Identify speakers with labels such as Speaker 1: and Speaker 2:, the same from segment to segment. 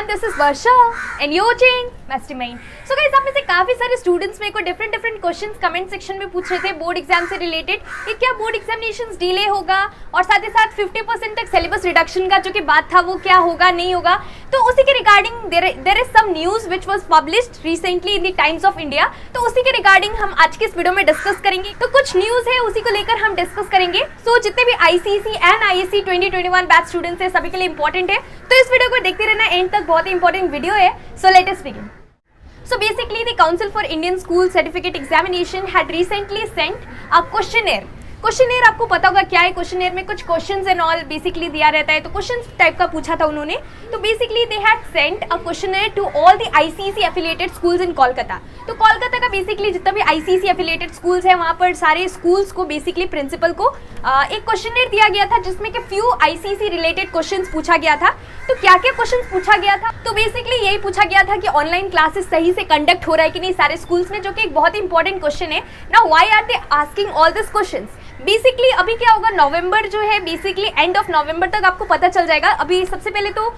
Speaker 1: everyone, this is Varsha and you're watching Mastermind. So guys, आप में से काफी सारे स्टूडेंट्स मेरे को डिफरेंट क्वेश्चंस कमेंट सेक्शन में पूछ रहे थे बोर्ड एग्जाम से रिलेटेड कि क्या बोर्ड एग्जामिनेशंस डिले होगा और साथ ही साथ 50% तक सिलेबस रिडक्शन का जो कि बात था वो क्या होगा नहीं होगा। तो उसी के regarding there is some news which was published recently in the Times of India. तो उसी के रिगार्डिंग हम आज के इस वीडियो में डिस्कस करेंगे। तो कुछ न्यूज है उसी को लेकर हम डिस्कस करेंगे। सो जितने भी ICSE and ISC 2021 batch students है सभी के लिए इंपॉर्टेंट है, तो इस वीडियो को देखते रहना, एंड तक बहुत ही इंपॉर्टेंट वीडियो है। So let us begin. So basically the Council for Indian School Certificate Examination had recently sent a questionnaire. Questionnaire आपको पता होगा क्या है। क्वेश्चनेयर में कुछ क्वेश्चंस एंड ऑल बेसिकली दिया रहता है, तो क्वेश्चंस टाइप का पूछा था उन्होंने। तो basically they had sent a questionnaire to all the ICSE affiliated schools in Kolkata. तो कोलकाता का बेसिकली जितना भी आईसीएसई एफिलिएटेड स्कूल्स है वहाँ पर सारे स्कूल्स को बेसिकली प्रिंसिपल को एक क्वेश्चनेयर दिया गया था जिसमें कि फ्यू आईसीएसई रिलेटेड क्वेश्चंस पूछा गया था। तो क्या क्या क्वेश्चंस पूछा गया था? तो बेसिकली यही पूछा गया था कि ऑनलाइन क्लासेस सही से कंडक्ट हो रहा है कि नहीं सारे स्कूल्स में, जो कि एक बहुत ही इंपॉर्टेंट क्वेश्चन है। Now why are they asking all this questions? Basically अभी क्या होगा, नवंबर जो है बेसिकली एंड ऑफ नवंबर तक आपको पता चल जाएगा। अभी सबसे पहले तो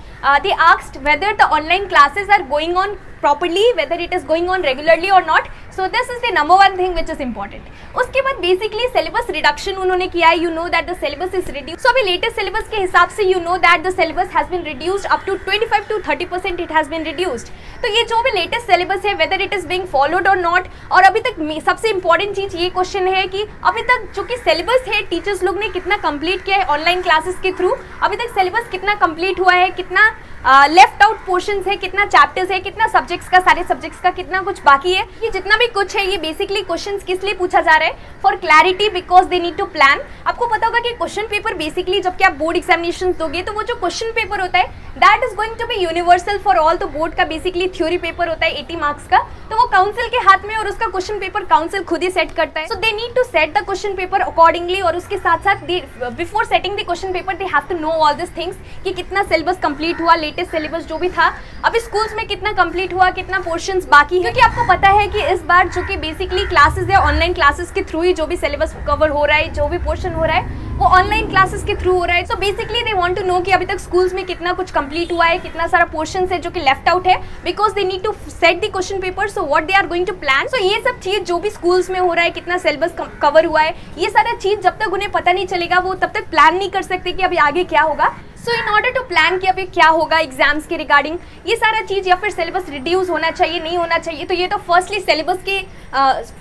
Speaker 1: they asked whether the online classes are going on properly, whether it is going on regularly or not. So this is the number one thing which is important. उसके बाद बेसिकली सिलेबस रिडक्शन उन्होंने किया है। You know that the syllabus is reduce. So अभी latest syllabus के हिसाब से you know that the syllabus has been reduced up to 25 to 30% it has been reduced. तो ये जो भी लेटेस्ट सिलेबस है whether it is being followed और नॉट। और अभी तक सबसे इंपॉर्टेंट चीज ये क्वेश्चन है कि अभी तक जो कि सिलेबस है टीचर्स लोग ने कितना कंप्लीट किया है ऑनलाइन क्लासेस के थ्रू। अभी तक सिलेबस कितना कंप्लीट हुआ है, कितना लेफ्ट आउट पोर्शंस है, कितना चैप्टर्स है, कितना सब्जेक्ट्स का, सारे सब्जेक्ट्स का कितना कुछ बाकी है। ये जितना भी कुछ है ये बेसिकली क्वेश्चंस किस लिए पूछा जा रहा है? For clarity, because they need to plan. आपको पता होगा कि क्वेश्चन पेपर बेसिकली जब कि आप बोर्ड एग्जामिनेशन दोगे तो वो जो क्वेश्चन पेपर होता है that is going to be universal for all. तो बोर्ड का बेसिकली थ्योरी पेपर होता है 80 मार्क्स का, तो वो काउंसिल के हाथ में और उसका क्वेश्चन पेपर काउंसिल खुद ही सेट करता है। So they need to set the question paper accordingly. और उसके साथ साथ before setting the question paper they have to know all this things कि कितना सिलेबस कंप्लीट हुआ, लेटेस्ट सिलेबस जो भी था अभी स्कूल्स में कितना कंप्लीट हुआ, कितना पोर्शंस बाकी है। क्योंकि आपको पता है कि इस बार जो कि बेसिकली क्लासेस है ऑनलाइन क्लासेस के थ्रू ही जो भी सिलेबस कवर हो रहा है, जो भी पोर्शन हो रहा है वो ऑनलाइन क्लासेस के थ्रू हो रहा है। So basically they want to know कि अभी तक स्कूल्स में कितना कुछ कंप्लीट हुआ है, कितना सारा पोर्शन है जो कि लेफ्ट आउट है, because they need to set the question paper. So what they are going to plan. So ये सब चीज जो भी स्कूल्स में हो रहा है, कितना सिलेबस कवर हुआ है, ये सारा चीज जब तक उन्हें पता नहीं चलेगा वो तब तक प्लान नहीं कर सकते कि अभी आगे क्या होगा। सो इन ऑर्डर टू प्लान कि अभी क्या होगा एग्जाम्स के रिगार्डिंग ये सारा चीज, या फिर सिलेबस रिड्यूस होना चाहिए नहीं होना चाहिए। तो ये तो फर्स्टली सिलेबस के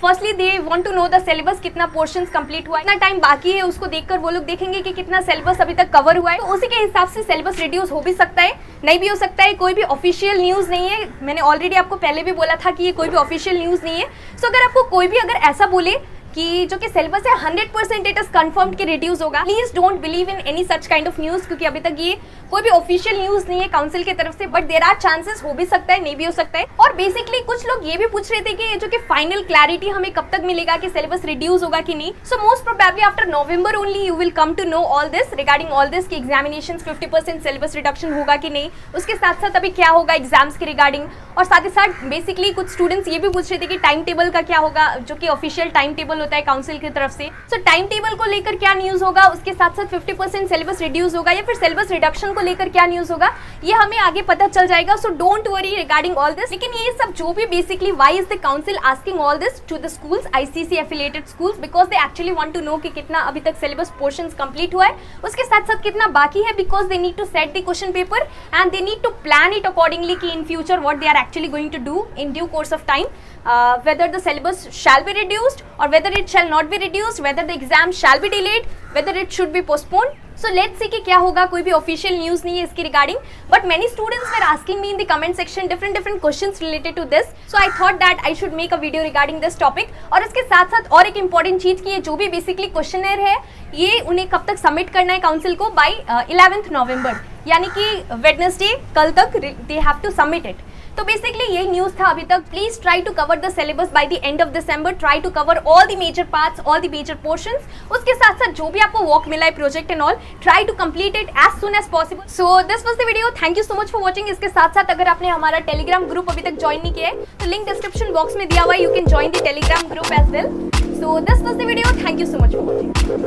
Speaker 1: firstly they want to know the syllabus, कितना पोर्शंस कंप्लीट हुआ है, कितना टाइम बाकी है, उसको देखकर वो लोग देखेंगे कि कितना सिलेबस अभी तक कवर हुआ है। तो उसी के हिसाब से सिलेबस रिड्यूस हो भी सकता है, नहीं भी हो सकता है। कोई भी ऑफिशियल न्यूज नहीं है, मैंने ऑलरेडी आपको पहले भी बोला था कि ये कोई भी ऑफिशियल न्यूज नहीं है। सो अगर आपको कोई भी अगर ऐसा बोले कि जो कि सिलेबस है 100% इट इज कंफर्म्ड कि रिड्यूस होगा, please don't believe in any such kind of news, क्योंकि अभी तक ये कोई भी ऑफिशियल न्यूज नहीं है काउंसिल की तरफ से। बट देयर आर चांसेस, हो भी सकता है नहीं भी हो सकता है। और बेसिकली कुछ लोग ये भी पूछ रहे थे कि ये जो कि फाइनल क्लैरिटी हमें कब तक मिलेगा कि सिलेबस रिड्यूस होगा कि नहीं। So most probably after November only you will come to know all this regarding all this कि एग्जामिनेशन 50% सिलेबस रिडक्शन होगा कि नहीं। उसके साथ साथ अभी क्या होगा एग्जाम्स के रिगार्डिंग, और साथ ही साथ बेसिकली कुछ स्टूडेंट्स ये भी पूछ रहे थे कि टाइम टेबल का क्या होगा, जो कि ऑफिशियल टाइम टेबल होता है काउंसिल की तरफ से। सो टाइम टेबल को लेकर क्या न्यूज होगा, उसके साथ साथ 50% सिलेबस रिड्यूस होगा या फिर सिलेबस रिडक्शन को लेकर क्या न्यूज होगा, ये हमें आगे पता चल जाएगा। So don't worry regarding all this. लेकिन ये सब जो भी basically why is the council asking all this to the schools, ICSE affiliated schools, because they actually want to know कि कितना अभी तक सिलेबस पोर्शंस कंप्लीट हुआ है, उसके साथ साथ कितना बाकी है, because they need to set the question paper and they need to plan it accordingly कि in future what they are actually going to do in due course of time, whether the syllabus shall be reduced or whether it shall not be reduced, whether the exam shall be delayed, whether it should be postponed. So let's see कि क्या होगा। कोई भी official news नहीं है इसके regarding, but many students were asking me in the comment section different questions related to this. So I thought that I should make a video regarding this topic. और इसके साथ साथ और एक important चीज की ये जो भी basically questionnaire है ये उन्हें कब तक सबमिट करना है काउंसिल को, by 11th November, यानी कि Wednesday कल तक they have to submit it. तो बेसिकली यही न्यूज था अभी तक। Please try to cover the syllabus by the end of December, try to cover all the major parts, all the major portions. उसके साथ साथ जो भी आपको वर्क मिला है project and all, try to complete it as soon as possible. So this was the video, thank you so much for watching. इसके साथ साथ अगर आपने हमारा टेलीग्राम ग्रुप अभी तक ज्वाइन नहीं किया है तो लिंक डिस्क्रिप्शन बॉक्स में दिया हुआ है, you can join the Telegram group as well. So this was the video, thank you so much for watching.